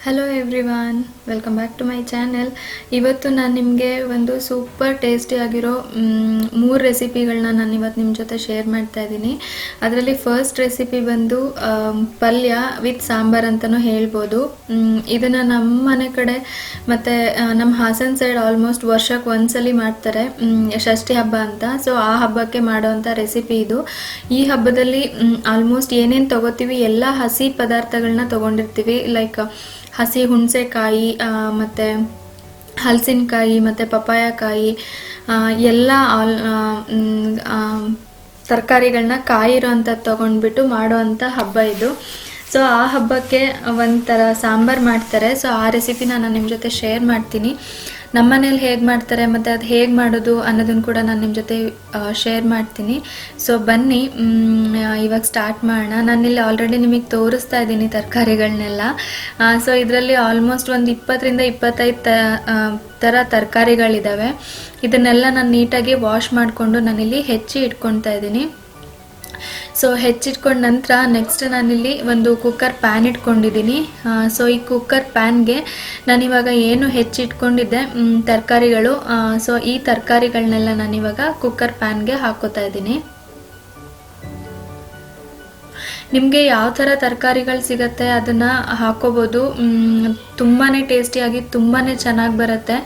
Hello everyone, welcome back to my channel. ಇವತ್ತು ನಾನು ನಿಮಗೆ ಒಂದು ಸೂಪರ್ ಟೇಸ್ಟಿ ಆಗಿರೋ 3 ರೆಸಿಪಿಗಳನ್ನ ನಾನು ಇವತ್ತು ನಿಮ್ಮ ಜೊತೆ ಶೇರ್ ಮಾಡ್ತಾ ಇದ್ದೀನಿ. ಅದರಲ್ಲಿ ಫಸ್ಟ್ ರೆಸಿಪಿ ಬಂದು ಪಲ್ಯ ವಿತ್ ಸಾಂಬಾರ್ ಅಂತಲೂ ಹೇಳ್ಬೋದು. ಇದನ್ನು ನಮ್ಮ ಮನೆ ಕಡೆ ಮತ್ತು ನಮ್ಮ ಹಾಸನ ಸೈಡ್ ಆಲ್ಮೋಸ್ಟ್ ವರ್ಷಕ್ಕೆ ಒಂದ್ಸಲಿ ಮಾಡ್ತಾರೆ, ಷಷ್ಠಿ ಹಬ್ಬ ಅಂತ. ಸೊ ಆ ಹಬ್ಬಕ್ಕೆ ಮಾಡೋವಂಥ ರೆಸಿಪಿ ಇದು. ಈ ಹಬ್ಬದಲ್ಲಿ ಆಲ್ಮೋಸ್ಟ್ ಏನೇನು ತೊಗೋತೀವಿ ಎಲ್ಲ ಹಸಿ ಪದಾರ್ಥಗಳನ್ನ ತೊಗೊಂಡಿರ್ತೀವಿ. ಲೈಕ್ ಹಸಿ ಹುಣಸೆಕಾಯಿ ಮತ್ತು ಹಲಸಿನಕಾಯಿ ಮತ್ತು ಪಪ್ಪಾಯಕಾಯಿ ಎಲ್ಲ ತರಕಾರಿಗಳನ್ನ ಕಾಯಿರೋ ಅಂಥದ್ದು ತೊಗೊಂಡ್ಬಿಟ್ಟು ಮಾಡೋ ಅಂಥ ಹಬ್ಬ ಇದು. ಸೊ ಆ ಹಬ್ಬಕ್ಕೆ ಒಂಥರ ಸಾಂಬಾರು ಮಾಡ್ತಾರೆ. ಸೊ ಆ ರೆಸಿಪಿನ ನಾನು ನಿಮ್ಮ ಜೊತೆ ಶೇರ್ ಮಾಡ್ತೀನಿ. ನಮ್ಮ ಮನೇಲಿ ಹೇಗೆ ಮಾಡ್ತಾರೆ ಮತ್ತು ಅದು ಹೇಗೆ ಮಾಡೋದು ಅನ್ನೋದನ್ನು ಕೂಡ ನಾನು ನಿಮ್ಮ ಜೊತೆ ಶೇರ್ ಮಾಡ್ತೀನಿ. ಸೊ ಬನ್ನಿ ಇವಾಗ ಸ್ಟಾರ್ಟ್ ಮಾಡೋಣ. ನಾನಿಲ್ಲಿ ಆಲ್ರೆಡಿ ನಿಮಗೆ ತೋರಿಸ್ತಾ ಇದ್ದೀನಿ ತರಕಾರಿಗಳನ್ನೆಲ್ಲ. ಸೊ ಇದರಲ್ಲಿ ಆಲ್ಮೋಸ್ಟ್ ಒಂದು 20ರಿಂದ 25 ಥರ ತರಕಾರಿಗಳಿದ್ದಾವೆ. ಇದನ್ನೆಲ್ಲ ನಾನು ನೀಟಾಗಿ ವಾಶ್ ಮಾಡಿಕೊಂಡು ನಾನಿಲ್ಲಿ ಹೆಚ್ಚಿ ಇಟ್ಕೊಳ್ತಾ ಇದ್ದೀನಿ. ಸೊ ಹೆಚ್ಚಿಟ್ಕೊಂಡ ನಂತರ ನೆಕ್ಸ್ಟ್ ನಾನಿಲ್ಲಿ ಒಂದು ಕುಕ್ಕರ್ ಪ್ಯಾನ್ ಇಟ್ಕೊಂಡಿದ್ದೀನಿ. ಸೊ ಈ ಕುಕ್ಕರ್ ಪ್ಯಾನ್ಗೆ ನಾನಿವಾಗ ಏನು ಹೆಚ್ಚಿಟ್ಕೊಂಡಿದ್ದೆ ತರಕಾರಿಗಳು, ಸೊ ಈ ತರಕಾರಿಗಳನ್ನೆಲ್ಲ ನಾನಿವಾಗ ಕುಕ್ಕರ್ ಪ್ಯಾನ್ಗೆ ಹಾಕೋತಾ ಇದ್ದೀನಿ. ನಿಮಗೆ ಯಾವ ಥರ ತರಕಾರಿಗಳು ಸಿಗುತ್ತೆ ಅದನ್ನು ಹಾಕೋಬೋದು. ತುಂಬಾ ಟೇಸ್ಟಿಯಾಗಿ ತುಂಬಾ ಚೆನ್ನಾಗಿ ಬರುತ್ತೆ.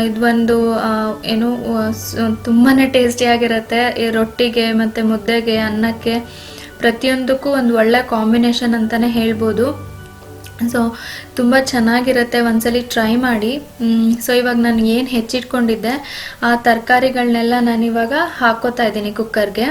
ಇದು ಒಂದು ಏನು ತುಂಬಾ ಟೇಸ್ಟಿಯಾಗಿರುತ್ತೆ. ರೊಟ್ಟಿಗೆ ಮತ್ತು ಮುದ್ದೆಗೆ, ಅನ್ನಕ್ಕೆ, ಪ್ರತಿಯೊಂದಕ್ಕೂ ಒಂದು ಒಳ್ಳೆ ಕಾಂಬಿನೇಷನ್ ಅಂತಲೇ ಹೇಳ್ಬೋದು. ಸೊ ತುಂಬ ಚೆನ್ನಾಗಿರುತ್ತೆ, ಒಂದ್ಸಲಿ ಟ್ರೈ ಮಾಡಿ. ಸೊ ಇವಾಗ ನಾನು ಏನು ಹೆಚ್ಚಿಟ್ಕೊಂಡಿದ್ದೆ ಆ ತರಕಾರಿಗಳನ್ನೆಲ್ಲ ನಾನಿವಾಗ ಹಾಕೋತಾ ಇದ್ದೀನಿ ಕುಕ್ಕರ್ಗೆ.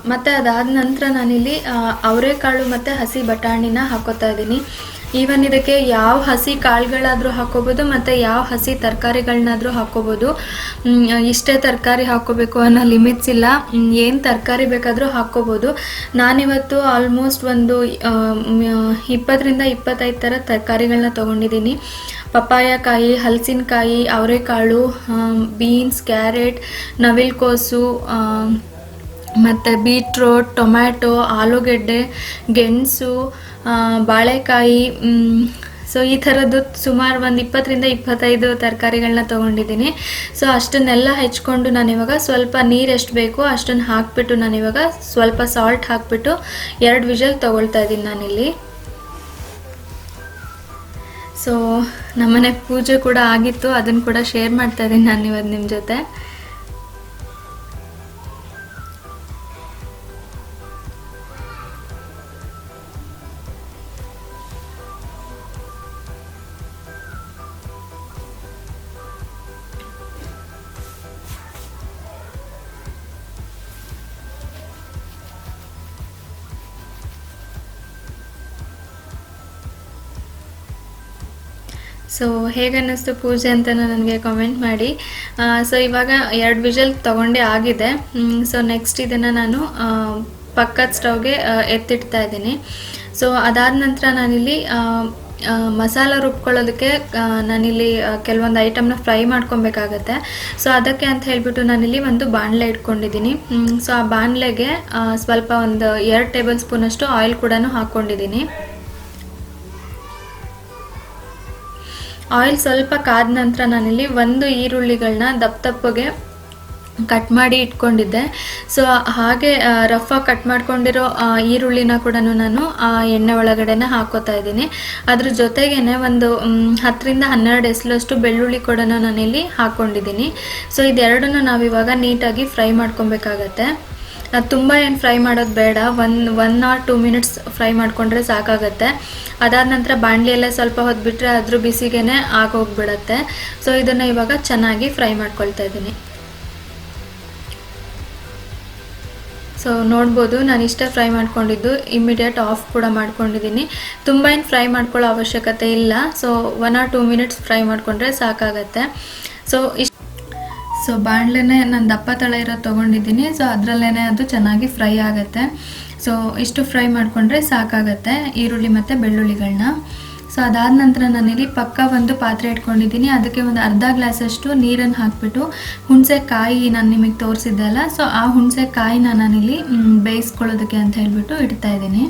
ಮತ್ತು ಅದಾದ ನಂತರ ನಾನಿಲ್ಲಿ ಅವರೆಕಾಳು ಮತ್ತು ಹಸಿ ಬಟಾಣಿನ ಹಾಕೋತಾ ಇದ್ದೀನಿ. ಈವನ್ ಇದಕ್ಕೆ ಯಾವ ಹಸಿ ಕಾಳುಗಳಾದರೂ ಹಾಕೋಬೋದು ಮತ್ತು ಯಾವ ಹಸಿ ತರಕಾರಿಗಳನ್ನಾದರೂ ಹಾಕೋಬೋದು. ಇಷ್ಟೇ ತರಕಾರಿ ಹಾಕೋಬೇಕು ಅನ್ನೋ ಲಿಮಿಟ್ಸ್ ಇಲ್ಲ, ಏನು ತರಕಾರಿ ಬೇಕಾದರೂ ಹಾಕೋಬೋದು. ನಾನಿವತ್ತು ಆಲ್ಮೋಸ್ಟ್ ಒಂದು 20ರಿಂದ 25 ಥರ ತರಕಾರಿಗಳನ್ನ ತೊಗೊಂಡಿದ್ದೀನಿ. ಪಪ್ಪಾಯಕಾಯಿ, ಹಲಸಿನಕಾಯಿ, ಅವರೆಕಾಳು, ಬೀನ್ಸ್, ಕ್ಯಾರೆಟ್, ನವಿಲುಕೋಸು ಮತ್ತು ಬೀಟ್ರೋಟ್, ಟೊಮ್ಯಾಟೊ, ಆಲೂಗೆಡ್ಡೆ, ಗೆಣಸು, ಬಾಳೆಕಾಯಿ. ಸೊ ಈ ಥರದ್ದು ಸುಮಾರು ಒಂದು 20ರಿಂದ 25 ತರಕಾರಿಗಳನ್ನ ತೊಗೊಂಡಿದ್ದೀನಿ. ಸೊ ಅಷ್ಟನ್ನೆಲ್ಲ ಹೆಚ್ಕೊಂಡು ನಾನಿವಾಗ ಸ್ವಲ್ಪ ನೀರು ಎಷ್ಟು ಬೇಕೋ ಅಷ್ಟನ್ನು ಹಾಕಿಬಿಟ್ಟು ನಾನಿವಾಗ ಸ್ವಲ್ಪ ಸಾಲ್ಟ್ ಹಾಕಿಬಿಟ್ಟು 2 ವಿಷಲ್ ತೊಗೊಳ್ತಾ ಇದ್ದೀನಿ ನಾನಿಲ್ಲಿ. ಸೊ ನಮ್ಮನೆ ಪೂಜೆ ಕೂಡ ಆಗಿತ್ತು, ಅದನ್ನು ಕೂಡ ಶೇರ್ ಮಾಡ್ತಾ ಇದ್ದೀನಿ ನಾನು ಇವತ್ತು ನಿಮ್ಮ ಜೊತೆ. ಸೊ ಹೇಗೆ ಅನ್ನಿಸ್ತು ಪೂಜೆ ಅಂತ ನನಗೆ ಕಾಮೆಂಟ್ ಮಾಡಿ. ಸೊ ಇವಾಗ 2 ವಿಷಲ್ ತೊಗೊಂಡೇ ಆಗಿದೆ. ಸೊ ನೆಕ್ಸ್ಟ್ ಇದನ್ನು ನಾನು ಪಕ್ಕದ ಸ್ಟವ್ಗೆ ಎತ್ತಿಡ್ತಾ ಇದ್ದೀನಿ. ಸೊ ಅದಾದ ನಂತರ ನಾನಿಲ್ಲಿ ಮಸಾಲ ರುಬ್ಕೊಳ್ಳೋದಕ್ಕೆ ನಾನಿಲ್ಲಿ ಕೆಲವೊಂದು ಐಟಮ್ನ ಫ್ರೈ ಮಾಡ್ಕೊಬೇಕಾಗತ್ತೆ. ಸೊ ಅದಕ್ಕೆ ಅಂತ ಹೇಳಿಬಿಟ್ಟು ನಾನಿಲ್ಲಿ ಒಂದು ಬಾಣಲೆ ಇಟ್ಕೊಂಡಿದ್ದೀನಿ. ಸೊ ಆ ಬಾಣಲೆಗೆ ಸ್ವಲ್ಪ ಒಂದು 2 ಟೇಬಲ್ ಸ್ಪೂನಷ್ಟು ಆಯಿಲ್ ಕೂಡ ಹಾಕ್ಕೊಂಡಿದ್ದೀನಿ. ಆಯಿಲ್ ಸ್ವಲ್ಪ ಕಾದ ನಂತರ ನಾನಿಲ್ಲಿ 1 ಈರುಳ್ಳಿಗಳನ್ನ ದಪ್ಪಗೆ ಕಟ್ ಮಾಡಿ ಇಟ್ಕೊಂಡಿದ್ದೆ. ಸೊ ಹಾಗೆ ರಫಾಗಿ ಕಟ್ ಮಾಡ್ಕೊಂಡಿರೋ ಈರುಳ್ಳಿನ ಕೂಡ ನಾನು ಎಣ್ಣೆ ಒಳಗಡೆನೆ ಹಾಕೋತಾ ಇದ್ದೀನಿ. ಅದ್ರ ಜೊತೆಗೇನೆ ಒಂದು 10ರಿಂದ 12 ಎಸಲಷ್ಟು ಬೆಳ್ಳುಳ್ಳಿ ಕೂಡ ನಾನಿಲ್ಲಿ ಹಾಕ್ಕೊಂಡಿದ್ದೀನಿ. ಸೊ ಇದೆರಡನ್ನು ನಾವಿವಾಗ ನೀಟಾಗಿ ಫ್ರೈ ಮಾಡ್ಕೊಬೇಕಾಗತ್ತೆ. ತುಂಬ ಏನು ಫ್ರೈ ಮಾಡೋದು ಬೇಡ, 1 or 2 ಮಿನಿಟ್ಸ್ ಫ್ರೈ ಮಾಡಿಕೊಂಡ್ರೆ ಸಾಕಾಗತ್ತೆ. ಅದಾದ ನಂತರ ಬಾಣಲಿಯೆಲ್ಲ ಸ್ವಲ್ಪ ಹೊತ್ತು ಬಿಟ್ಟರೆ ಅದ್ರ ಬಿಸಿಗೆ ಆಗೋಗ್ಬಿಡತ್ತೆ. ಸೊ ಇದನ್ನು ಇವಾಗ ಚೆನ್ನಾಗಿ ಫ್ರೈ ಮಾಡ್ಕೊಳ್ತಾ ಇದ್ದೀನಿ. ಸೊ ನೋಡ್ಬೋದು ನಾನು ಇಷ್ಟೇ ಫ್ರೈ ಮಾಡ್ಕೊಂಡಿದ್ದು, ಇಮ್ಮಿಡಿಯೇಟ್ ಆಫ್ ಕೂಡ ಮಾಡ್ಕೊಂಡಿದ್ದೀನಿ. ತುಂಬ ಏನು ಫ್ರೈ ಮಾಡ್ಕೊಳ್ಳೋ ಅವಶ್ಯಕತೆ ಇಲ್ಲ. ಸೊ 1 or 2 ಮಿನಿಟ್ಸ್ ಫ್ರೈ ಮಾಡಿಕೊಂಡ್ರೆ ಸಾಕಾಗತ್ತೆ. ಸೊ ಸೊ ಬಾಣಲೆನೇ ನಾನು ದಪ್ಪ ತಳ ಇರೋದು ತೊಗೊಂಡಿದ್ದೀನಿ. ಸೊ ಅದರಲ್ಲೇ ಅದು ಚೆನ್ನಾಗಿ ಫ್ರೈ ಆಗುತ್ತೆ. ಸೊ ಇಷ್ಟು ಫ್ರೈ ಮಾಡಿಕೊಂಡ್ರೆ ಸಾಕಾಗತ್ತೆ ಈರುಳ್ಳಿ ಮತ್ತು ಬೆಳ್ಳುಳ್ಳಿಗಳನ್ನ. ಸೊ ಅದಾದ ನಂತರ ನಾನಿಲ್ಲಿ ಪಕ್ಕ ಒಂದು ಪಾತ್ರೆ ಇಟ್ಕೊಂಡಿದ್ದೀನಿ. ಅದಕ್ಕೆ ಒಂದು ಅರ್ಧ ಗ್ಲಾಸಷ್ಟು ನೀರನ್ನು ಹಾಕಿಬಿಟ್ಟು ಹುಣಸೆಕಾಯಿ ನಾನು ನಿಮಗೆ ತೋರಿಸಿದ್ದೆ ಅಲ್ಲ, ಸೊ ಆ ಹುಣಸೆಕಾಯಿನ ನಾನಿಲ್ಲಿ ಬೇಯಿಸ್ಕೊಳ್ಳೋದಕ್ಕೆ ಅಂತ ಹೇಳಿಬಿಟ್ಟು ಇಡ್ತಾ ಇದ್ದೀನಿ.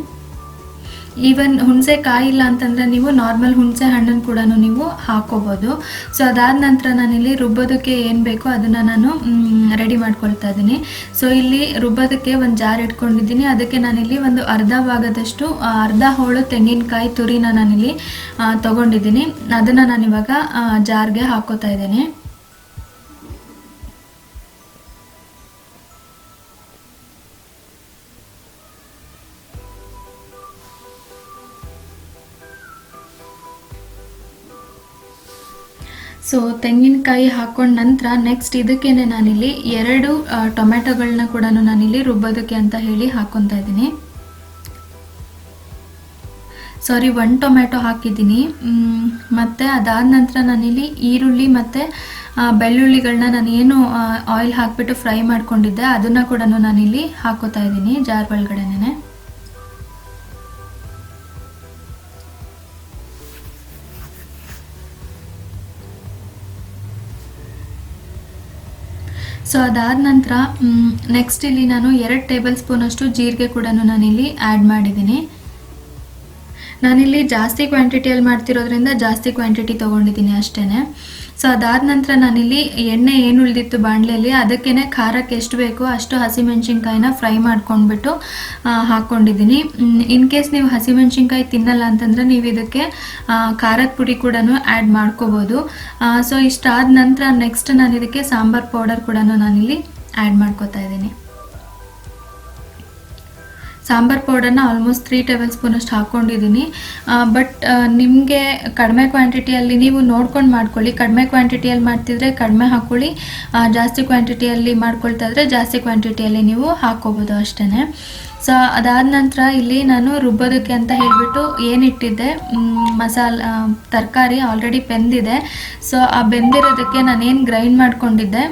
ಈವನ್ ಹುಣಸೆಕಾಯಿ ಇಲ್ಲ ಅಂತಂದರೆ ನೀವು ನಾರ್ಮಲ್ ಹುಣಸೆ ಹಣ್ಣನ್ನು ಕೂಡ ನೀವು ಹಾಕೋಬೋದು. ಸೊ ಅದಾದ ನಂತರ ನಾನಿಲ್ಲಿ ರುಬ್ಬೋದಕ್ಕೆ ಏನು ಬೇಕೋ ಅದನ್ನು ನಾನು ರೆಡಿ ಮಾಡ್ಕೊಳ್ತಾ ಇದ್ದೀನಿ. ಸೊ ಇಲ್ಲಿ ರುಬ್ಬೋದಕ್ಕೆ ಒಂದು ಜಾರ್ ಇಟ್ಕೊಂಡಿದ್ದೀನಿ. ಅದಕ್ಕೆ ನಾನಿಲ್ಲಿ ಒಂದು ಅರ್ಧ ಭಾಗದಷ್ಟು ಅರ್ಧ ಹೋಳು ತೆಂಗಿನಕಾಯಿ ತುರಿನ ನಾನಿಲ್ಲಿ ತೊಗೊಂಡಿದ್ದೀನಿ. ಅದನ್ನು ನಾನಿವಾಗ ಜಾರ್ಗೆ ಹಾಕೋತಾ ಇದ್ದೀನಿ. ಸೊ ತೆಂಗಿನಕಾಯಿ ಹಾಕೊಂಡ ನಂತರ ನೆಕ್ಸ್ಟ್ ಇದಕ್ಕೇನೆ ನಾನಿಲ್ಲಿ 2 ಟೊಮೆಟೊಗಳನ್ನ ಕೂಡ ನಾನಿಲ್ಲಿ ರುಬ್ಬೋದಕ್ಕೆ ಅಂತ ಹೇಳಿ ಹಾಕೊತಾ ಇದ್ದೀನಿ. ಸಾರಿ 1 ಟೊಮೆಟೊ ಹಾಕಿದ್ದೀನಿ. ಮತ್ತು ಅದಾದ ನಂತರ ನಾನಿಲ್ಲಿ ಈರುಳ್ಳಿ ಮತ್ತು ಬೆಳ್ಳುಳ್ಳಿಗಳನ್ನ ನಾನು ಏನು ಆಯಿಲ್ ಹಾಕಿಬಿಟ್ಟು ಫ್ರೈ ಮಾಡ್ಕೊಂಡಿದ್ದೆ ಅದನ್ನು ಕೂಡ ನಾನಿಲ್ಲಿ ಹಾಕೋತಾ ಇದ್ದೀನಿ ಜಾರ್ ಒಳಗಡೆನೆ. ಸೊ ಅದಾದ ನಂತರ ನೆಕ್ಸ್ಟ್ ಇಲ್ಲಿ ನಾನು 2 ಟೇಬಲ್ ಸ್ಪೂನಷ್ಟು ಜೀರಿಗೆ ಕೂಡ ನಾನಿಲ್ಲಿ ಆ್ಯಡ್ ಮಾಡಿದ್ದೀನಿ. ನಾನಿಲ್ಲಿ ಜಾಸ್ತಿ ಕ್ವಾಂಟಿಟಿಯಲ್ಲಿ ಮಾಡ್ತಿರೋದ್ರಿಂದ ಜಾಸ್ತಿ ಕ್ವಾಂಟಿಟಿ ತೊಗೊಂಡಿದ್ದೀನಿ ಅಷ್ಟೇ. ಸೊ ಅದಾದ ನಂತರ ನಾನಿಲ್ಲಿ ಎಣ್ಣೆ ಏನು ಉಳಿದಿತ್ತು ಬಾಣಲೆಯಲ್ಲಿ ಅದಕ್ಕೇ ಖಾರಕ್ಕೆ ಎಷ್ಟು ಬೇಕೋ ಅಷ್ಟು ಹಸಿಮೆಣ್ಸಿನ್ಕಾಯಿನ ಫ್ರೈ ಮಾಡ್ಕೊಂಡ್ಬಿಟ್ಟು ಹಾಕ್ಕೊಂಡಿದ್ದೀನಿ. ಇನ್ ಕೇಸ್ ನೀವು ಹಸಿಮೆಣ್ಸಿನ್ಕಾಯಿ ತಿನ್ನಲ್ಲ ಅಂತಂದರೆ ನೀವು ಇದಕ್ಕೆ ಖಾರದ ಪುಡಿ ಕೂಡ ಆ್ಯಡ್ ಮಾಡ್ಕೋಬೋದು. ಸೊ ಇಷ್ಟಾದ ನಂತರ ನೆಕ್ಸ್ಟ್ ನಾನು ಇದಕ್ಕೆ ಸಾಂಬಾರ್ ಪೌಡರ್ ಕೂಡ ನಾನಿಲ್ಲಿ ಆ್ಯಡ್ ಮಾಡ್ಕೋತಾ ಇದ್ದೀನಿ. ಸಾಂಬಾರ್ ಪೌಡರ್ನ ಆಲ್ಮೋಸ್ಟ್ 3 ಟೇಬಲ್ ಸ್ಪೂನಷ್ಟು ಹಾಕ್ಕೊಂಡಿದ್ದೀನಿ. ಬಟ್ ನಿಮಗೆ ಕಡಿಮೆ ಕ್ವಾಂಟಿಟಿಯಲ್ಲಿ ನೀವು ನೋಡ್ಕೊಂಡು ಮಾಡ್ಕೊಳ್ಳಿ. ಕಡಿಮೆ ಕ್ವಾಂಟಿಟಿಯಲ್ಲಿ ಮಾಡ್ತಿದ್ರೆ ಕಡಿಮೆ ಹಾಕ್ಕೊಳ್ಳಿ, ಜಾಸ್ತಿ ಕ್ವಾಂಟಿಟಿಯಲ್ಲಿ ಮಾಡ್ಕೊಳ್ತಾ ಇದ್ರೆ ಜಾಸ್ತಿ ಕ್ವಾಂಟಿಟಿಯಲ್ಲಿ ನೀವು ಹಾಕ್ಕೋಬೋದು ಅಷ್ಟೇ. ಸೊ ಅದಾದ ನಂತರ ಇಲ್ಲಿ ನಾನು ರುಬ್ಬೋದಕ್ಕೆ ಅಂತ ಹೇಳಿಬಿಟ್ಟು ಏನಿಟ್ಟಿದ್ದೆ ತರಕಾರಿ ಆಲ್ರೆಡಿ ಬೆಂದಿದೆ. ಸೊ ಆ ಬೆಂದಿರೋದಕ್ಕೆ ನಾನೇನು ಗ್ರೈಂಡ್ ಮಾಡ್ಕೊಂಡಿದ್ದೆ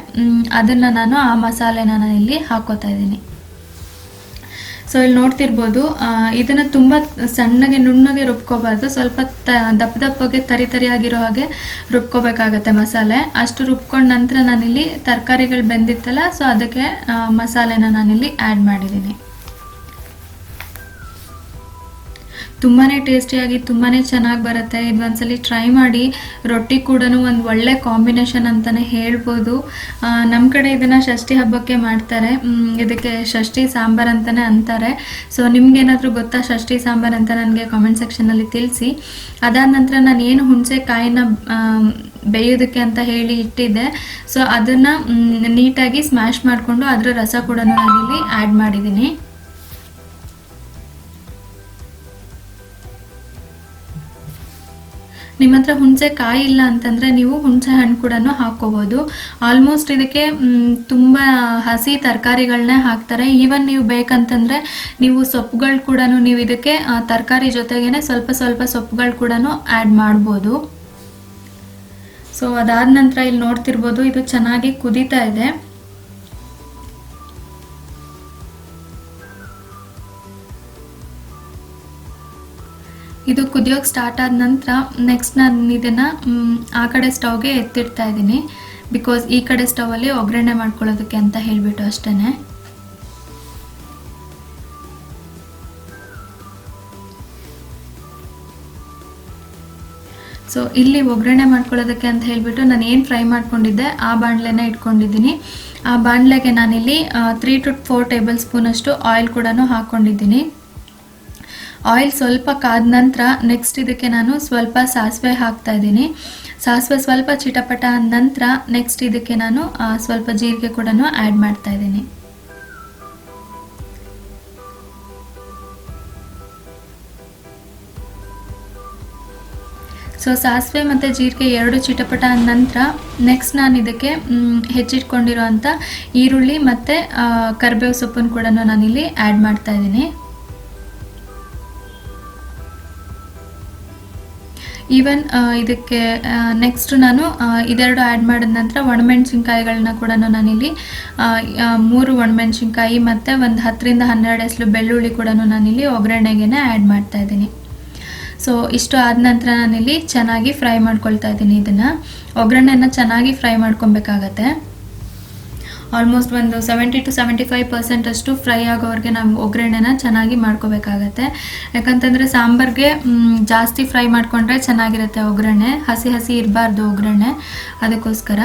ಅದನ್ನು ನಾನು ಆ ಮಸಾಲೆನ ನಾನು ಇಲ್ಲಿ ಹಾಕೋತಾ ಇದ್ದೀನಿ. ಸೊ ಇಲ್ಲಿ ನೋಡ್ತಿರ್ಬೋದು, ಇದನ್ನು ತುಂಬ ಸಣ್ಣಗೆ ನುಣ್ಣಗೆ ರುಬ್ಕೋಬಾರ್ದು, ಸ್ವಲ್ಪ ದಪ್ಪಗೆ ತರಿಯಾಗಿರೋ ಹಾಗೆ ರುಬ್ಕೋಬೇಕಾಗತ್ತೆ ಮಸಾಲೆ. ಅಷ್ಟು ರುಬ್ಕೊಂಡ ನಂತರ ನಾನಿಲ್ಲಿ ತರಕಾರಿಗಳು ಬೆಂದಿತ್ತಲ್ಲ, ಸೊ ಅದಕ್ಕೆ ಮಸಾಲೆನ ನಾನಿಲ್ಲಿ ಆ್ಯಡ್ ಮಾಡಿದ್ದೀನಿ. ತುಂಬಾ ಟೇಸ್ಟಿಯಾಗಿ ತುಂಬಾ ಚೆನ್ನಾಗಿ ಬರುತ್ತೆ. ಇದು ಒಂದ್ಸಲಿ ಟ್ರೈ ಮಾಡಿ. ರೊಟ್ಟಿ ಕೂಡ ಒಂದು ಒಳ್ಳೆ ಕಾಂಬಿನೇಷನ್ ಅಂತಲೇ ಹೇಳ್ಬೋದು. ನಮ್ಮ ಕಡೆ ಇದನ್ನು ಷಷ್ಠಿ ಹಬ್ಬಕ್ಕೆ ಮಾಡ್ತಾರೆ. ಇದಕ್ಕೆ ಷಷ್ಠಿ ಸಾಂಬಾರು ಅಂತಲೇ ಅಂತಾರೆ. ಸೊ ನಿಮ್ಗೇನಾದರೂ ಗೊತ್ತಾ ಷಷ್ಠಿ ಸಾಂಬಾರು ಅಂತ ನನಗೆ ಕಾಮೆಂಟ್ ಸೆಕ್ಷನಲ್ಲಿ ತಿಳಿಸಿ. ಅದಾದ ನಂತರ ನಾನು ಏನು ಹುಣಸೆಕಾಯಿನ ಬೇಯೋದಕ್ಕೆ ಅಂತ ಹೇಳಿ ಇಟ್ಟಿದ್ದೆ, ಸೊ ಅದನ್ನು ನೀಟಾಗಿ ಸ್ಮ್ಯಾಶ್ ಮಾಡಿಕೊಂಡು ಅದರ ರಸ ಕೂಡ ನಾನಿಲ್ಲಿ ಆ್ಯಡ್ ಮಾಡಿದ್ದೀನಿ. ನಿಮ್ಮ ಹತ್ರ ಹುಣಸೆ ಕಾಯಿ ಇಲ್ಲ ಅಂತಂದರೆ ನೀವು ಹುಣಸೆ ಹಣ್ಣು ಕೂಡ ಹಾಕ್ಕೋಬೋದು. ಆಲ್ಮೋಸ್ಟ್ ಇದಕ್ಕೆ ತುಂಬ ಹಸಿ ತರಕಾರಿಗಳನ್ನೇ ಹಾಕ್ತಾರೆ. ಈವನ್ ನೀವು ಬೇಕಂತಂದರೆ ನೀವು ಸೊಪ್ಪುಗಳು ಕೂಡ ನೀವು ಇದಕ್ಕೆ ತರಕಾರಿ ಜೊತೆಗೇ ಸ್ವಲ್ಪ ಸೊಪ್ಪುಗಳು ಕೂಡ ಆ್ಯಡ್ ಮಾಡ್ಬೋದು. ಸೊ ಅದಾದ ನಂತರ ಇಲ್ಲಿ ನೋಡ್ತಿರ್ಬೋದು, ಇದು ಚೆನ್ನಾಗಿ ಕುದೀತಾ ಇದೆ. ಇದು ಕುದಿಯೋಕ್ಕೆ ಸ್ಟಾರ್ಟ್ ಆದ ನಂತರ ನೆಕ್ಸ್ಟ್ ನಾನು ಇದನ್ನು ಆ ಕಡೆ ಸ್ಟವ್ಗೆ ಎತ್ತಿಡ್ತಾ ಇದ್ದೀನಿ. ಬಿಕಾಸ್ ಈ ಕಡೆ ಸ್ಟವಲ್ಲಿ ಒಗ್ಗರಣೆ ಮಾಡ್ಕೊಳ್ಳೋದಕ್ಕೆ ಅಂತ ಹೇಳಿಬಿಟ್ಟು ಅಷ್ಟೇ. ಸೊ ಇಲ್ಲಿ ಒಗ್ಗರಣೆ ಮಾಡ್ಕೊಳ್ಳೋದಕ್ಕೆ ಅಂತ ಹೇಳಿಬಿಟ್ಟು ನಾನು ಏನು ಫ್ರೈ ಮಾಡ್ಕೊಂಡಿದ್ದೆ ಆ ಬಾಣಲೆನ ಇಟ್ಕೊಂಡಿದ್ದೀನಿ. ಆ ಬಾಣಲೆಗೆ ನಾನಿಲ್ಲಿ 3 to 4 ಟೇಬಲ್ ಸ್ಪೂನಷ್ಟು ಆಯಿಲ್ ಕೂಡ ಹಾಕ್ಕೊಂಡಿದ್ದೀನಿ. ಆಯಿಲ್ ಸ್ವಲ್ಪ ಕಾದ ನಂತರ ನೆಕ್ಸ್ಟ್ ಇದಕ್ಕೆ ನಾನು ಸ್ವಲ್ಪ ಸಾಸಿವೆ ಹಾಕ್ತಾ ಇದ್ದೀನಿ. ಸಾಸಿವೆ ಸ್ವಲ್ಪ ಚಿಟಪಟ ಅಂದ ನಂತರ ನೆಕ್ಸ್ಟ್ ಇದಕ್ಕೆ ನಾನು ಸ್ವಲ್ಪ ಜೀರಿಗೆ ಕೂಡ ಆ್ಯಡ್ ಮಾಡ್ತಾ ಇದ್ದೀನಿ. ಸೊ ಸಾಸಿವೆ ಮತ್ತು ಜೀರಿಗೆ 2 ಚಿಟಪಟ ಅಂದ ನಂತರ ನೆಕ್ಸ್ಟ್ ನಾನು ಇದಕ್ಕೆ ಹೆಚ್ಚಿಟ್ಕೊಂಡಿರೋ ಅಂಥ ಈರುಳ್ಳಿ ಮತ್ತು ಕರಿಬೇವು ಸೊಪ್ಪನ್ನು ಕೂಡ ನಾನಿಲ್ಲಿ ಆ್ಯಡ್ ಮಾಡ್ತಾ ಇದ್ದೀನಿ. ಈವನ್ ಇದಕ್ಕೆ ನೆಕ್ಸ್ಟ್ ನಾನು ಇದೆರಡು ಆ್ಯಡ್ ಮಾಡಿದ ನಂತರ ಒಣಮೆಣಸಿನ್ಕಾಯಿಗಳನ್ನ ಕೂಡ ನಾನಿಲ್ಲಿ 3 ಒಣಮೆಣಸಿನ್ಕಾಯಿ ಮತ್ತು ಒಂದು 10-12 ಎಸಳು ಬೆಳ್ಳುಳ್ಳಿ ಕೂಡ ನಾನಿಲ್ಲಿ ಒಗ್ಗರಣೆಗೆ ಆ್ಯಡ್ ಮಾಡ್ತಾ ಇದ್ದೀನಿ. ಸೊ ಇಷ್ಟು ಆದ ನಂತರ ನಾನಿಲ್ಲಿ ಚೆನ್ನಾಗಿ ಫ್ರೈ ಮಾಡ್ಕೊಳ್ತಾ ಇದ್ದೀನಿ. ಇದನ್ನು ಒಗ್ಗರಣೆನ ಚೆನ್ನಾಗಿ ಫ್ರೈ ಮಾಡ್ಕೊಬೇಕಾಗತ್ತೆ. ಆಲ್ಮೋಸ್ಟ್ ಒಂದು 70-75% ಅಷ್ಟು ಫ್ರೈ ಆಗೋವರೆಗೆ ನಾವು ಒಗ್ಗರಣೆನ ಚೆನ್ನಾಗಿ ಮಾಡ್ಕೋಬೇಕಾಗತ್ತೆ. ಯಾಕಂತಂದರೆ ಸಾಂಬಾರ್ಗೆ ಜಾಸ್ತಿ ಫ್ರೈ ಮಾಡಿಕೊಂಡ್ರೆ ಚೆನ್ನಾಗಿರುತ್ತೆ ಒಗ್ಗರಣೆ, ಹಸಿ ಹಸಿ ಇರಬಾರ್ದು ಒಗ್ಗರಣೆ, ಅದಕ್ಕೋಸ್ಕರ.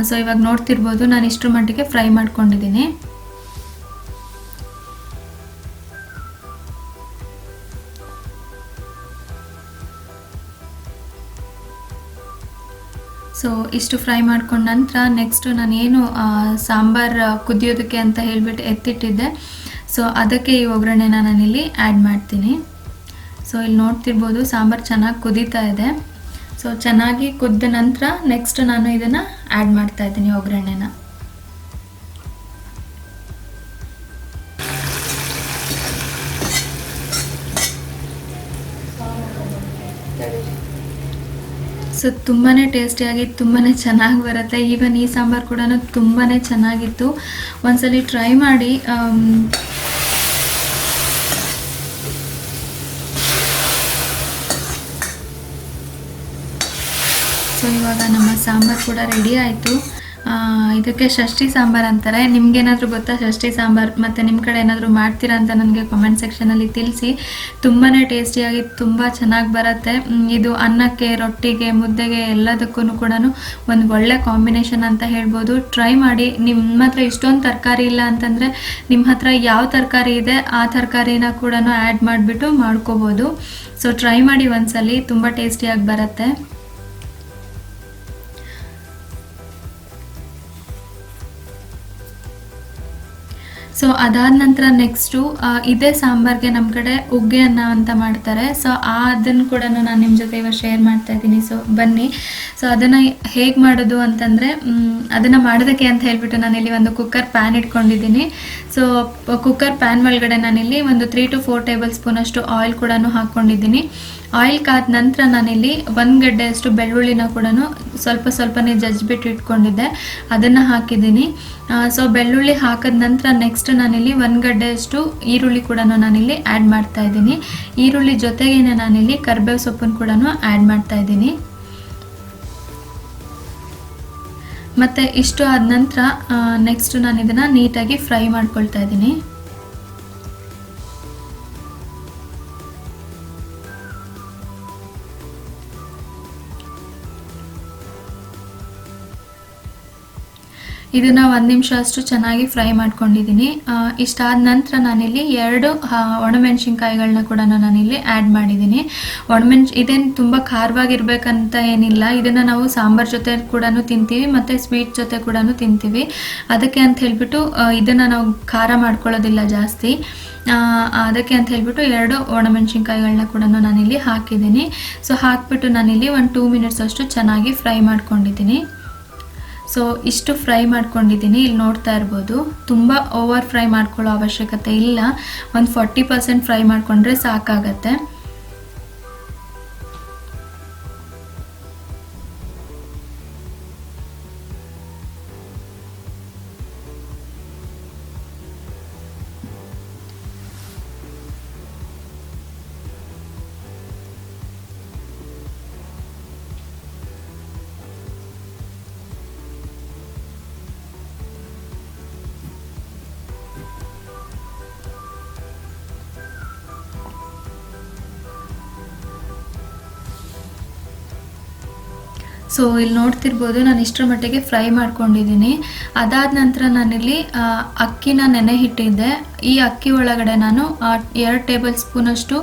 ಸೊ ಇವಾಗ ನೋಡ್ತಿರ್ಬೋದು ನಾನು ಇಷ್ಟರ ಮಟ್ಟಿಗೆ ಫ್ರೈ ಮಾಡ್ಕೊಂಡಿದ್ದೀನಿ. ಸೊ ಇಷ್ಟು ಫ್ರೈ ಮಾಡ್ಕೊಂಡ ನಂತರ ನೆಕ್ಸ್ಟು ನಾನೇನು ಸಾಂಬಾರು ಕುದಿಯೋದಕ್ಕೆ ಅಂತ ಹೇಳಿಬಿಟ್ಟು ಎತ್ತಿಟ್ಟಿದ್ದೆ, ಸೊ ಅದಕ್ಕೆ ಈ ಒಗ್ಗರಣೆನ ನಾನಿಲ್ಲಿ ಆ್ಯಡ್ ಮಾಡ್ತೀನಿ. ಸೊ ಇಲ್ಲಿ ನೋಡ್ತಿರ್ಬೋದು ಸಾಂಬಾರು ಚೆನ್ನಾಗಿ ಕುದೀತಾ ಇದೆ. ಸೊ ಚೆನ್ನಾಗಿ ಕುದ್ದ ನಂತರ ನೆಕ್ಸ್ಟ್ ನಾನು ಇದನ್ನು ಆ್ಯಡ್ ಮಾಡ್ತಾ ಇದ್ದೀನಿ ಒಗ್ಗರಣೆನ. ಸೊ ತುಂಬಾ ಟೇಸ್ಟಿಯಾಗಿ ತುಂಬಾ ಚೆನ್ನಾಗಿ ಬರುತ್ತೆ. ಈವನ್ ಈ ಸಾಂಬಾರು ಕೂಡ ತುಂಬಾ ಚೆನ್ನಾಗಿತ್ತು. ಒಂದ್ಸಲಿ ಟ್ರೈ ಮಾಡಿ. ಸೊ ಇವಾಗ ನಮ್ಮ ಸಾಂಬಾರು ಕೂಡ ರೆಡಿ ಆಯಿತು. ಇದಕ್ಕೆ ಷಷ್ಠಿ ಸಾಂಬಾರು ಅಂತಾರೆ. ನಿಮ್ಗೇನಾದರೂ ಗೊತ್ತಾ ಷಷ್ಠಿ ಸಾಂಬಾರು, ಮತ್ತು ನಿಮ್ಮ ಕಡೆ ಏನಾದರೂ ಮಾಡ್ತೀರಾ ಅಂತ ನನಗೆ ಕಮೆಂಟ್ ಸೆಕ್ಷನಲ್ಲಿ ತಿಳಿಸಿ. ತುಂಬಾ ಟೇಸ್ಟಿಯಾಗಿ ತುಂಬ ಚೆನ್ನಾಗಿ ಬರುತ್ತೆ. ಇದು ಅನ್ನಕ್ಕೆ, ರೊಟ್ಟಿಗೆ, ಮುದ್ದೆಗೆ ಎಲ್ಲದಕ್ಕೂ ಕೂಡ ಒಂದು ಒಳ್ಳೆ ಕಾಂಬಿನೇಷನ್ ಅಂತ ಹೇಳ್ಬೋದು. ಟ್ರೈ ಮಾಡಿ. ನಿಮ್ಮ ಹತ್ರ ಇಷ್ಟೊಂದು ತರಕಾರಿ ಇಲ್ಲ ಅಂತಂದರೆ ನಿಮ್ಮ ಹತ್ರ ಯಾವ ತರಕಾರಿ ಇದೆ ಆ ತರಕಾರಿನ ಕೂಡ ಆ್ಯಡ್ ಮಾಡಿಬಿಟ್ಟು ಮಾಡ್ಕೋಬೋದು. ಸೊ ಟ್ರೈ ಮಾಡಿ ಒಂದ್ಸಲಿ, ತುಂಬ ಟೇಸ್ಟಿಯಾಗಿ ಬರುತ್ತೆ. ಸೊ ಅದಾದ ನಂತರ ನೆಕ್ಸ್ಟು ಇದೇ ಸಾಂಬಾರಿಗೆ ನಮ್ಮ ಕಡೆ ಉಗ್ಗೆ ಅನ್ನ ಅಂತ ಮಾಡ್ತಾರೆ. ಸೊ ಅದನ್ನು ಕೂಡ ನಾನು ನಿಮ್ಮ ಜೊತೆ ಇವಾಗ ಶೇರ್ ಮಾಡ್ತಾ ಇದ್ದೀನಿ. ಸೊ ಬನ್ನಿ. ಸೊ ಅದನ್ನು ಹೇಗೆ ಮಾಡೋದು ಅಂತಂದರೆ, ಅದನ್ನು ಮಾಡೋದಕ್ಕೆ ಅಂತ ಹೇಳ್ಬಿಟ್ಟು ನಾನಿಲ್ಲಿ ಒಂದು ಕುಕ್ಕರ್ ಪ್ಯಾನ್ ಇಟ್ಕೊಂಡಿದ್ದೀನಿ. ಸೊ ಕುಕ್ಕರ್ ಪ್ಯಾನ್ ಒಳಗಡೆ ನಾನಿಲ್ಲಿ ಒಂದು 3-4 ಟೇಬಲ್ ಸ್ಪೂನ್ ಅಷ್ಟು ಆಯಿಲ್ ಕೂಡ ಹಾಕ್ಕೊಂಡಿದ್ದೀನಿ. ಆಯಿಲ್ ಕಾದ ನಂತರ ನಾನಿಲ್ಲಿ 1 ಗಡ್ಡೆಯಷ್ಟು ಬೆಳ್ಳುಳ್ಳಿನ ಕೂಡ ಸ್ವಲ್ಪನೇ ಜಜ್ಜಿಬಿಟ್ಟು ಇಟ್ಕೊಂಡಿದ್ದೆ, ಅದನ್ನು ಹಾಕಿದ್ದೀನಿ. ಸೊ ಬೆಳ್ಳುಳ್ಳಿ ಹಾಕಿದ ನಂತರ ನೆಕ್ಸ್ಟ್ ನಾನಿಲ್ಲಿ 1 ಗಡ್ಡೆಯಷ್ಟು ಈರುಳ್ಳಿ ಕೂಡ ನಾನಿಲ್ಲಿ ಆ್ಯಡ್ ಮಾಡ್ತಾ ಇದ್ದೀನಿ. ಈರುಳ್ಳಿ ಜೊತೆಗೇನೆ ನಾನಿಲ್ಲಿ ಕರಿಬೇವು ಸೊಪ್ಪನ್ನು ಕೂಡ ಆ್ಯಡ್ ಮಾಡ್ತಾ ಇದ್ದೀನಿ. ಮತ್ತು ಇಷ್ಟು ಆದ ನಂತರ ನೆಕ್ಸ್ಟ್ ನಾನು ಇದನ್ನು ನೀಟಾಗಿ ಫ್ರೈ ಮಾಡ್ಕೊಳ್ತಾ ಇದ್ದೀನಿ. ಇದನ್ನು 1 ನಿಮಿಷ ಅಷ್ಟು ಚೆನ್ನಾಗಿ ಫ್ರೈ ಮಾಡ್ಕೊಂಡಿದ್ದೀನಿ. ಇಷ್ಟಾದ ನಂತರ ನಾನಿಲ್ಲಿ 2 ಒಣಮೆಣಸಿನ್ಕಾಯಿಗಳನ್ನ ಕೂಡ ನಾನಿಲ್ಲಿ ಆ್ಯಡ್ ಮಾಡಿದ್ದೀನಿ. ಇದೇನು ತುಂಬ ಖಾರವಾಗಿರ್ಬೇಕಂತ ಏನಿಲ್ಲ. ಇದನ್ನು ನಾವು ಸಾಂಬಾರು ಜೊತೆ ಕೂಡ ತಿಂತೀವಿ ಮತ್ತು ಸ್ವೀಟ್ ಜೊತೆ ಕೂಡ ತಿಂತೀವಿ. ಅದಕ್ಕೆ ಅಂತ ಹೇಳ್ಬಿಟ್ಟು ಇದನ್ನು ನಾವು ಖಾರ ಮಾಡ್ಕೊಳ್ಳೋದಿಲ್ಲ ಜಾಸ್ತಿ. ಅದಕ್ಕೆ ಅಂತ ಹೇಳ್ಬಿಟ್ಟು 2 ಒಣಮೆಣಸಿನ್ಕಾಯಿಗಳನ್ನ ಕೂಡ ನಾನಿಲ್ಲಿ ಹಾಕಿದ್ದೀನಿ. ಸೊ ಹಾಕಿಬಿಟ್ಟು ನಾನಿಲ್ಲಿ ಒಂದು 2 ಮಿನಿಟ್ಸ್ ಅಷ್ಟು ಚೆನ್ನಾಗಿ ಫ್ರೈ ಮಾಡ್ಕೊಂಡಿದ್ದೀನಿ. ಸೊ ಇಷ್ಟು ಫ್ರೈ ಮಾಡ್ಕೊಂಡಿದ್ದೀನಿ. ಇಲ್ಲಿ ನೋಡ್ತಾ ಇರ್ಬೋದು, ತುಂಬ ಓವರ್ ಫ್ರೈ ಮಾಡ್ಕೊಳ್ಳೋ ಅವಶ್ಯಕತೆ ಇಲ್ಲ. ಒಂದು 40% ಫ್ರೈ ಮಾಡಿಕೊಂಡ್ರೆ ಸಾಕಾಗತ್ತೆ. ಸೊ ಇಲ್ಲಿ ನೋಡ್ತಿರ್ಬೋದು ನಾನು ಇಷ್ಟರ ಮಟ್ಟಿಗೆ ಫ್ರೈ ಮಾಡ್ಕೊಂಡಿದ್ದೀನಿ. ಅದಾದ ನಂತರ ನಾನಿಲ್ಲಿ ಅಕ್ಕಿನ ನೆನೆ ಇಟ್ಟಿದ್ದೆ. ಈ ಅಕ್ಕಿ ಒಳಗಡೆ ನಾನು 2 ಟೇಬಲ್ ಸ್ಪೂನಷ್ಟು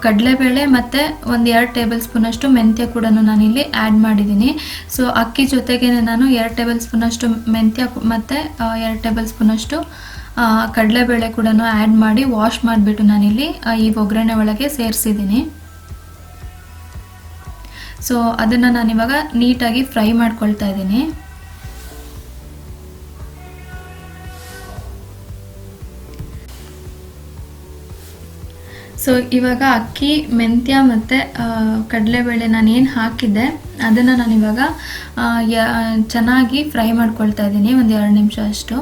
ಕಡಲೆಬೇಳೆ ಮತ್ತು ಒಂದು 2 ಟೇಬಲ್ ಸ್ಪೂನಷ್ಟು ಮೆಂತ್ಯ ಕೂಡ ನಾನಿಲ್ಲಿ ಆ್ಯಡ್ ಮಾಡಿದ್ದೀನಿ. ಸೊ ಅಕ್ಕಿ ಜೊತೆಗೇ ನಾನು 2 ಟೇಬಲ್ ಸ್ಪೂನಷ್ಟು ಮೆಂತ್ಯ ಮತ್ತು 2 ಟೇಬಲ್ ಸ್ಪೂನಷ್ಟು ಕಡಲೆಬೇಳೆ ಕೂಡ ಆ್ಯಡ್ ಮಾಡಿ ವಾಶ್ ಮಾಡಿಬಿಟ್ಟು ನಾನಿಲ್ಲಿ ಈ ಒಗ್ಗರಣೆ ಒಳಗೆ ಸೇರಿಸಿದ್ದೀನಿ. ಸೊ ಅದನ್ನು ನಾನಿವಾಗ ನೀಟಾಗಿ ಫ್ರೈ ಮಾಡ್ಕೊಳ್ತಾ ಇದ್ದೀನಿ. ಸೊ ಇವಾಗ ಅಕ್ಕಿ, ಮೆಂತ್ಯ ಮತ್ತು ಕಡಲೆಬೇಳೆ ನಾನೇನು ಹಾಕಿದ್ದೆ ಅದನ್ನು ನಾನಿವಾಗ ಚೆನ್ನಾಗಿ ಫ್ರೈ ಮಾಡ್ಕೊಳ್ತಾ ಇದ್ದೀನಿ, ಒಂದು 2 ನಿಮಿಷ ಅಷ್ಟು.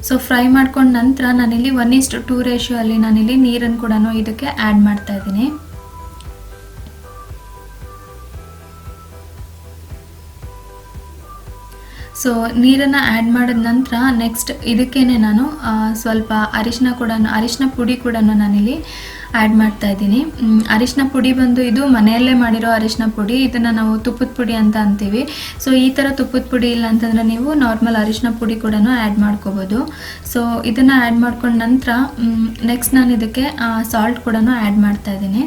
ಸೊ ಫ್ರೈ ಮಾಡ್ಕೊಂಡ ನಂತರ ನಾನಿಲ್ಲಿ 1:2 ರೇಷಿಯೋ ಅಲ್ಲಿ ನಾನಿಲ್ಲಿ ನೀರನ್ನು ಕೂಡ ಇದಕ್ಕೆ ಆ್ಯಡ್ ಮಾಡ್ತಾ ಇದ್ದೀನಿ. ಸೊ ನೀರನ್ನು ಆ್ಯಡ್ ಮಾಡಿದ ನಂತರ ನೆಕ್ಸ್ಟ್ ಇದಕ್ಕೇನೆ ನಾನು ಸ್ವಲ್ಪ ಅರಿಶಿನ ಪುಡಿ ಕೂಡ ನಾನಿಲ್ಲಿ ಆ್ಯಡ್ ಮಾಡ್ತಾ ಇದ್ದೀನಿ. ಅರಿಶಿನ ಪುಡಿ ಬಂದು ಇದು ಮನೆಯಲ್ಲೇ ಮಾಡಿರೋ ಅರಿಶಿನ ಪುಡಿ, ಇದನ್ನು ನಾವು ತುಪ್ಪದ ಪುಡಿ ಅಂತ ಅಂತೀವಿ. ಸೊ ಈ ಥರ ತುಪ್ಪದ ಪುಡಿ ಇಲ್ಲ ಅಂತಂದರೆ ನೀವು ನಾರ್ಮಲ್ ಅರಿಶಿನ ಪುಡಿ ಕೂಡ ಆ್ಯಡ್ ಮಾಡ್ಕೋಬೋದು. ಸೊ ಇದನ್ನು ಆ್ಯಡ್ ಮಾಡ್ಕೊಂಡ ನಂತರ ನೆಕ್ಸ್ಟ್ ನಾನು ಇದಕ್ಕೆ ಸಾಲ್ಟ್ ಕೂಡ ಆ್ಯಡ್ ಮಾಡ್ತಾ ಇದ್ದೀನಿ.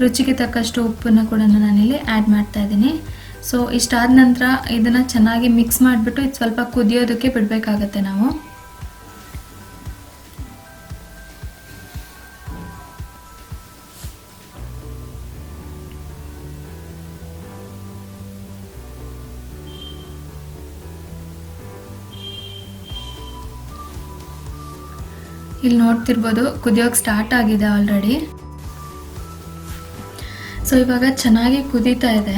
ರುಚಿಗೆ ತಕ್ಕಷ್ಟು ಉಪ್ಪನ್ನು ಕೂಡ ನಾನಿಲ್ಲಿ ಆ್ಯಡ್ ಮಾಡ್ತಾ ಇದ್ದೀನಿ. ಸೊ ಇಷ್ಟಾದ ನಂತರ ಇದನ್ನು ಚೆನ್ನಾಗಿ ಮಿಕ್ಸ್ ಮಾಡಿಬಿಟ್ಟು ಇದು ಸ್ವಲ್ಪ ಕುದಿಯೋದಕ್ಕೆ ಬಿಡಬೇಕಾಗತ್ತೆ ನಾವು. ಇಲ್ಲಿ ನೋಡ್ತಿರ್ಬೋದು ಕುದಿಯೋಕೆ ಸ್ಟಾರ್ಟ್ ಆಗಿದೆ ಆಲ್ರೆಡಿ. ಸೊ ಇವಾಗ ಚೆನ್ನಾಗಿ ಕುದೀತಾ ಇದೆ.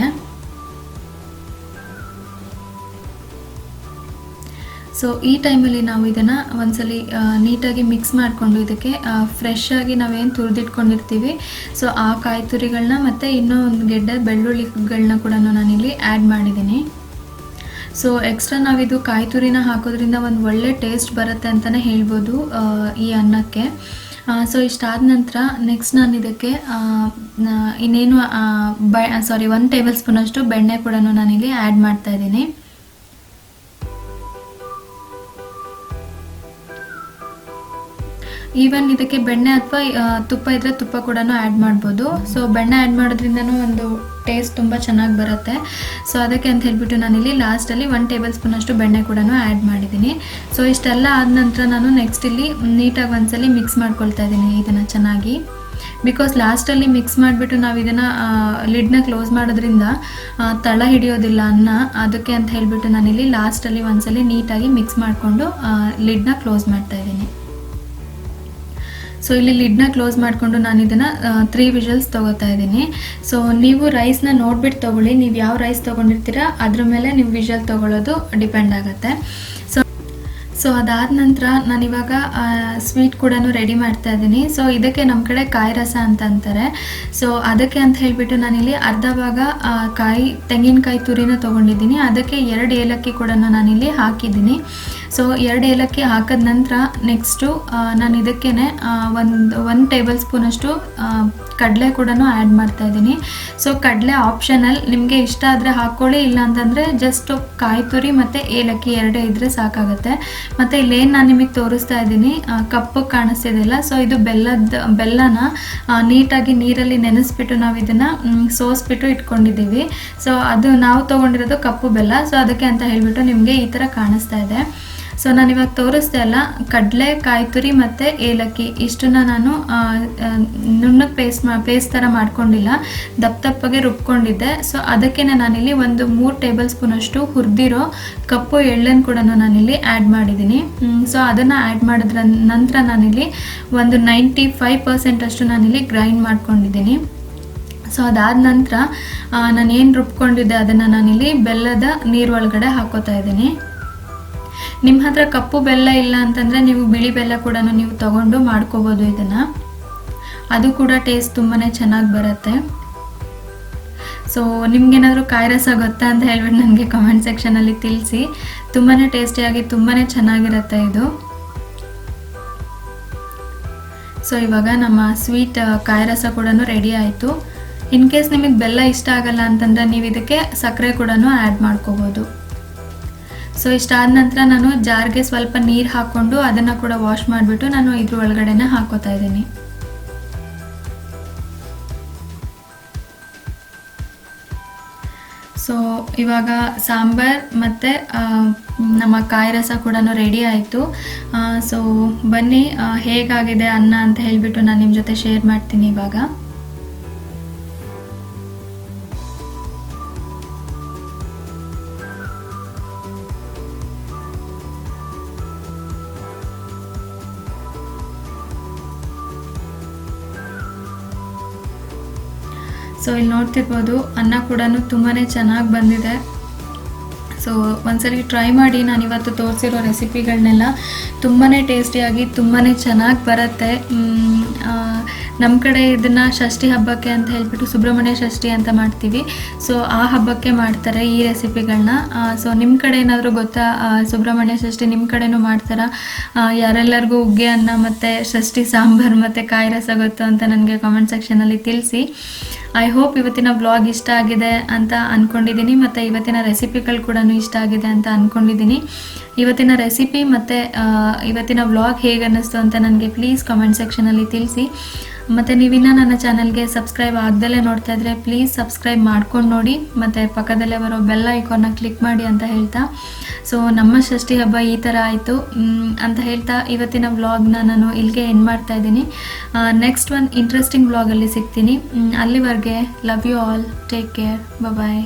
ಸೊ ಈ ಟೈಮಲ್ಲಿ ನಾವು ಇದನ್ನು ಒಂದ್ಸಲಿ ನೀಟಾಗಿ ಮಿಕ್ಸ್ ಮಾಡಿಕೊಂಡು ಇದಕ್ಕೆ ಫ್ರೆಶ್ ಆಗಿ ನಾವೇನು ತುರಿದಿಟ್ಕೊಂಡಿರ್ತೀವಿ ಸೊ ಆ ಕಾಯಿ ತುರಿಗಳನ್ನ ಮತ್ತು ಇನ್ನೂ ಒಂದು ಗೆಡ್ಡೆ ಬೆಳ್ಳುಳ್ಳಿಗಳನ್ನ ಕೂಡ ನಾನಿಲ್ಲಿ ಆ್ಯಡ್ ಮಾಡಿದ್ದೀನಿ. ಸೊ ಎಕ್ಸ್ಟ್ರಾ ನಾವಿದು ಕಾಯಿ ತುರಿನ ಹಾಕೋದ್ರಿಂದ ಒಂದು ಒಳ್ಳೆ ಟೇಸ್ಟ್ ಬರುತ್ತೆ ಅಂತಲೇ ಹೇಳ್ಬೋದು ಈ ಅನ್ನಕ್ಕೆ. ಸೊ ಇಷ್ಟಾದ ನಂತರ ನೆಕ್ಸ್ಟ್ ನಾನು ಇದಕ್ಕೆ ಇನ್ನೇನು 1 ಟೇಬಲ್ ಸ್ಪೂನಷ್ಟು ಬೆಣ್ಣೆ ಕೂಡ ನಾನಿಲ್ಲಿ ಆ್ಯಡ್ ಮಾಡ್ತಾ ಇದ್ದೀನಿ. ಈವನ್ ಇದಕ್ಕೆ ಬೆಣ್ಣೆ ಅಥವಾ ತುಪ್ಪ ಇದ್ದರೆ ತುಪ್ಪ ಕೂಡ ಆ್ಯಡ್ ಮಾಡ್ಬೋದು. ಸೊ ಬೆಣ್ಣೆ ಆ್ಯಡ್ ಮಾಡೋದ್ರಿಂದನೂ ಒಂದು ಟೇಸ್ಟ್ ತುಂಬ ಚೆನ್ನಾಗಿ ಬರುತ್ತೆ. ಸೊ ಅದಕ್ಕೆ ಅಂತ ಹೇಳ್ಬಿಟ್ಟು ನಾನಿಲ್ಲಿ ಲಾಸ್ಟಲ್ಲಿ 1 ಟೇಬಲ್ ಸ್ಪೂನಷ್ಟು ಬೆಣ್ಣೆ ಕೂಡ ಆ್ಯಡ್ ಮಾಡಿದ್ದೀನಿ. ಸೊ ಇಷ್ಟೆಲ್ಲ ಆದ ನಂತರ ನಾನು ನೆಕ್ಸ್ಟ್ ಇಲ್ಲಿ ನೀಟಾಗಿ ಒಂದ್ಸಲಿ ಮಿಕ್ಸ್ ಮಾಡ್ಕೊಳ್ತಾ ಇದ್ದೀನಿ ಇದನ್ನು ಚೆನ್ನಾಗಿ. ಬಿಕಾಸ್ ಲಾಸ್ಟಲ್ಲಿ ಮಿಕ್ಸ್ ಮಾಡಿಬಿಟ್ಟು ನಾವು ಇದನ್ನು ಲಿಡ್ನ ಕ್ಲೋಸ್ ಮಾಡೋದ್ರಿಂದ ತಳ ಹಿಡಿಯೋದಿಲ್ಲ ಅನ್ನ, ಅದಕ್ಕೆ ಅಂತ ಹೇಳ್ಬಿಟ್ಟು ನಾನಿಲ್ಲಿ ಲಾಸ್ಟಲ್ಲಿ ಒಂದ್ಸಲಿ ನೀಟಾಗಿ ಮಿಕ್ಸ್ ಮಾಡಿಕೊಂಡು ಲಿಡ್ನ ಕ್ಲೋಸ್ ಮಾಡ್ತಾ ಇದ್ದೀನಿ. ಸೊ ಇಲ್ಲಿ ಲಿಡ್ನ ಕ್ಲೋಸ್ ಮಾಡಿಕೊಂಡು ನಾನು ಇದನ್ನು 3 ವಿಷಲ್ಸ್ ತೊಗೋತಾ ಇದ್ದೀನಿ. ಸೊ ನೀವು ರೈಸ್ನ ನೋಡಿಬಿಟ್ಟು ತೊಗೊಳ್ಳಿ, ನೀವು ಯಾವ ರೈಸ್ ತೊಗೊಂಡಿರ್ತೀರ ಅದ್ರ ಮೇಲೆ ನೀವು ವಿಷಲ್ ತೊಗೊಳ್ಳೋದು ಡಿಪೆಂಡ್ ಆಗುತ್ತೆ. ಸೊ ಅದಾದ ನಂತರ ನಾನಿವಾಗ ಸ್ವೀಟ್ ಕೂಡ ರೆಡಿ ಮಾಡ್ತಾ ಇದ್ದೀನಿ. ಸೊ ಇದಕ್ಕೆ ನಮ್ಮ ಕಡೆ ಕಾಯಿ ರಸ ಅಂತ ಅಂತಾರೆ. ಸೊ ಅದಕ್ಕೆ ಅಂತ ಹೇಳಿಬಿಟ್ಟು ನಾನಿಲ್ಲಿ ಅರ್ಧ ಭಾಗ ತೆಂಗಿನಕಾಯಿ ತುರಿನ ತೊಗೊಂಡಿದ್ದೀನಿ. ಅದಕ್ಕೆ 2 ಏಲಕ್ಕಿ ಕೂಡ ನಾನಿಲ್ಲಿ ಹಾಕಿದ್ದೀನಿ. ಸೊ 2 ಏಲಕ್ಕಿ ಹಾಕಿದ ನಂತರ ನೆಕ್ಸ್ಟು ನಾನು ಇದಕ್ಕೇ ಒಂದು ಟೇಬಲ್ ಸ್ಪೂನಷ್ಟು ಕಡಲೆ ಕೂಡ ಆ್ಯಡ್ ಮಾಡ್ತಾ ಇದ್ದೀನಿ. ಸೊ ಕಡಲೆ ಆಪ್ಷನಲ್, ನಿಮಗೆ ಇಷ್ಟ ಆದರೆ ಹಾಕ್ಕೊಳ್ಳಿ, ಇಲ್ಲ ಅಂತಂದರೆ ಜಸ್ಟ್ ಕಾಯಿ ತುರಿ ಮತ್ತು ಏಲಕ್ಕಿ 2 ಇದ್ದರೆ ಸಾಕಾಗುತ್ತೆ. ಮತ್ತು ಇಲ್ಲೇನು ನಾನು ನಿಮಗೆ ತೋರಿಸ್ತಾ ಇದ್ದೀನಿ ಕಪ್ಪಗೆ ಕಾಣಿಸ್ತಿದೆಯಲ್ಲ, ಸೊ ಇದು ಬೆಲ್ಲನ ನೀಟಾಗಿ ನೀರಲ್ಲಿ ನೆನೆಸ್ಬಿಟ್ಟು ನಾವು ಇದನ್ನು ಸೋಸ್ಬಿಟ್ಟು ಇಟ್ಕೊಂಡಿದ್ದೀವಿ. ಸೊ ಅದು ನಾವು ತೊಗೊಂಡಿರೋದು ಕಪ್ಪು ಬೆಲ್ಲ. ಸೊ ಅದಕ್ಕೆ ಅಂತ ಹೇಳಿಬಿಟ್ಟು ನಿಮಗೆ ಈ ಥರ ಕಾಣಿಸ್ತಾ ಇದೆ. ಸೊ ನಾನಿವಾಗ ತೋರಿಸ್ದೆ ಅಲ್ಲ, ಕಡಲೆ, ಕಾಯಿ ತುರಿ ಮತ್ತು ಏಲಕ್ಕಿ ಇಷ್ಟನ್ನು ನಾನು ನುಣ್ಣಗೆ ಪೇಸ್ಟ್ ಥರ ಮಾಡ್ಕೊಂಡಿಲ್ಲ, ದಪ್ಪಗೆ ರುಬ್ಕೊಂಡಿದ್ದೆ. ಸೊ ಅದಕ್ಕೆ ನಾನಿಲ್ಲಿ ಒಂದು 3 ಟೇಬಲ್ ಸ್ಪೂನಷ್ಟು ಹುರಿದಿರೋ ಕಪ್ಪು ಎಳ್ಳನ್ನು ಕೂಡ ನಾನಿಲ್ಲಿ ಆ್ಯಡ್ ಮಾಡಿದ್ದೀನಿ. ಸೊ ಅದನ್ನು ಆ್ಯಡ್ ಮಾಡಿದ್ರ ನಂತರ ನಾನಿಲ್ಲಿ ಒಂದು 95% ಅಷ್ಟು ನಾನಿಲ್ಲಿ ಗ್ರೈಂಡ್ ಮಾಡ್ಕೊಂಡಿದ್ದೀನಿ. ಸೊ ಅದಾದ ನಂತರ ನಾನೇನು ರುಬ್ಕೊಂಡಿದ್ದೆ ಅದನ್ನು ನಾನಿಲ್ಲಿ ಬೆಲ್ಲದ ನೀರು ಒಳಗಡೆ ಹಾಕೋತಾ ಇದ್ದೀನಿ. ನಿಮ್ಮ ಹತ್ರ ಕಪ್ಪು ಬೆಲ್ಲ ಇಲ್ಲ ಅಂತಂದರೆ ನೀವು ಬಿಳಿ ಬೆಲ್ಲ ಕೂಡ ನೀವು ತಗೊಂಡು ಮಾಡ್ಕೋಬೋದು ಇದನ್ನು, ಅದು ಕೂಡ ಟೇಸ್ಟ್ ತುಂಬಾ ಚೆನ್ನಾಗಿ ಬರುತ್ತೆ. ಸೊ ನಿಮ್ಗೇನಾದರೂ ಕಾಯಿ ರಸ ಗೊತ್ತಾ ಅಂತ ಹೇಳ್ಬಿಟ್ಟು ನನಗೆ ಕಮೆಂಟ್ ಸೆಕ್ಷನಲ್ಲಿ ತಿಳಿಸಿ. ತುಂಬಾ ಟೇಸ್ಟಿಯಾಗಿ ತುಂಬಾ ಚೆನ್ನಾಗಿರುತ್ತೆ ಇದು. ಸೊ ಇವಾಗ ನಮ್ಮ ಸ್ವೀಟ್ ಕಾಯಿ ರಸ ಕೂಡ ರೆಡಿ ಆಯಿತು. ಇನ್ ಕೇಸ್ ನಿಮಗೆ ಬೆಲ್ಲ ಇಷ್ಟ ಆಗಲ್ಲ ಅಂತಂದರೆ ನೀವು ಇದಕ್ಕೆ ಸಕ್ಕರೆ ಕೂಡ ಆ್ಯಡ್ ಮಾಡ್ಕೋಬೋದು. ಸೊ ಇಷ್ಟಾದ ನಂತರ ನಾನು ಜಾರ್ಗೆ ಸ್ವಲ್ಪ ನೀರು ಹಾಕ್ಕೊಂಡು ಅದನ್ನು ಕೂಡ ವಾಶ್ ಮಾಡಿಬಿಟ್ಟು ನಾನು ಇದ್ರ ಒಳಗಡೆನೆ ಹಾಕೋತಾ ಇದ್ದೀನಿ. ಸೊ ಇವಾಗ ಸಾಂಬಾರ್ ಮತ್ತು ನಮ್ಮ ಕಾಯಿ ರಸ ಕೂಡ ರೆಡಿ ಆಯಿತು. ಸೊ ಬನ್ನಿ ಹೇಗಾಗಿದೆ ಅನ್ನ ಅಂತ ಹೇಳಿಬಿಟ್ಟು ನಾನು ನಿಮ್ಮ ಜೊತೆ ಶೇರ್ ಮಾಡ್ತೀನಿ ಇವಾಗ. ಸೊ ಇಲ್ಲಿ ನೋಡ್ತಿರ್ಬೋದು ಅನ್ನ ಕೂಡ ತುಂಬಾ ಚೆನ್ನಾಗಿ ಬಂದಿದೆ. ಸೊ ಒಂದ್ಸರಿ ಟ್ರೈ ಮಾಡಿ. ನಾನು ಇವತ್ತು ತೋರಿಸಿರೋ ರೆಸಿಪಿಗಳನ್ನೆಲ್ಲ ತುಂಬಾ ಟೇಸ್ಟಿಯಾಗಿ ತುಂಬಾ ಚೆನ್ನಾಗಿ ಬರುತ್ತೆ. ನಮ್ಮ ಕಡೆ ಇದನ್ನು ಷಷ್ಠಿ ಹಬ್ಬಕ್ಕೆ ಅಂತ ಹೇಳ್ಬಿಟ್ಟು ಸುಬ್ರಹ್ಮಣ್ಯ ಷಷ್ಠಿ ಅಂತ ಮಾಡ್ತೀವಿ. ಸೊ ಆ ಹಬ್ಬಕ್ಕೆ ಮಾಡ್ತಾರೆ ಈ ರೆಸಿಪಿಗಳನ್ನ. ಸೊ ನಿಮ್ಮ ಕಡೆ ಏನಾದರೂ ಗೊತ್ತಾ ಸುಬ್ರಹ್ಮಣ್ಯ ಷಷ್ಠಿ ನಿಮ್ಮ ಕಡೆನೂ ಮಾಡ್ತಾರಾ? ಯಾರೆಲ್ಲರಿಗೂ ಉಗ್ಗೆ ಅನ್ನ ಮತ್ತು ಷಷ್ಠಿ ಸಾಂಬಾರು ಮತ್ತು ಕಾಯಿ ರಸ ಗೊತ್ತು ಅಂತ ನನಗೆ ಕಾಮೆಂಟ್ ಸೆಕ್ಷನಲ್ಲಿ ತಿಳಿಸಿ. ಐ ಹೋಪ್ ಇವತ್ತಿನ ವ್ಲಾಗ್ ಇಷ್ಟ ಆಗಿದೆ ಅಂತ ಅಂದ್ಕೊಂಡಿದ್ದೀನಿ ಮತ್ತು ಇವತ್ತಿನ ರೆಸಿಪಿಗಳು ಕೂಡ ಇಷ್ಟ ಆಗಿದೆ ಅಂತ ಅಂದ್ಕೊಂಡಿದ್ದೀನಿ. ಇವತ್ತಿನ ರೆಸಿಪಿ ಮತ್ತು ಇವತ್ತಿನ ವ್ಲಾಗ್ ಹೇಗೆ ಅನ್ನಿಸ್ತು ಅಂತ ನನಗೆ ಪ್ಲೀಸ್ ಕಾಮೆಂಟ್ ಸೆಕ್ಷನಲ್ಲಿ ತಿಳಿಸಿ. ಮತ್ತು ನೀವಿನ್ನ ನನ್ನ ಚಾನಲ್ಗೆ ಸಬ್ಸ್ಕ್ರೈಬ್ ಆಗ್ದಲೇ ನೋಡ್ತಾ ಇದ್ದರೆ ಪ್ಲೀಸ್ ಸಬ್ಸ್ಕ್ರೈಬ್ ಮಾಡ್ಕೊಂಡು ನೋಡಿ ಮತ್ತು ಪಕ್ಕದಲ್ಲೇ ಬರೋ ಬೆಲ್ ಐಕಾನ್ನ ಕ್ಲಿಕ್ ಮಾಡಿ ಅಂತ ಹೇಳ್ತಾ, ಸೊ ನಮ್ಮ ಷಷ್ಠಿ ಹಬ್ಬ ಈ ಥರ ಆಯಿತು ಅಂತ ಹೇಳ್ತಾ ಇವತ್ತಿನ ವ್ಲಾಗ್ನ ನಾನು ಇಲ್ಲಿಗೆ ಎಂಡ್ ಮಾಡ್ತಾ ಇದ್ದೀನಿ. ನೆಕ್ಸ್ಟ್ ಒಂದು ಇಂಟ್ರೆಸ್ಟಿಂಗ್ ವ್ಲಾಗಲ್ಲಿ ಸಿಗ್ತೀನಿ. ಅಲ್ಲಿವರೆಗೆ love you all, take care, bye.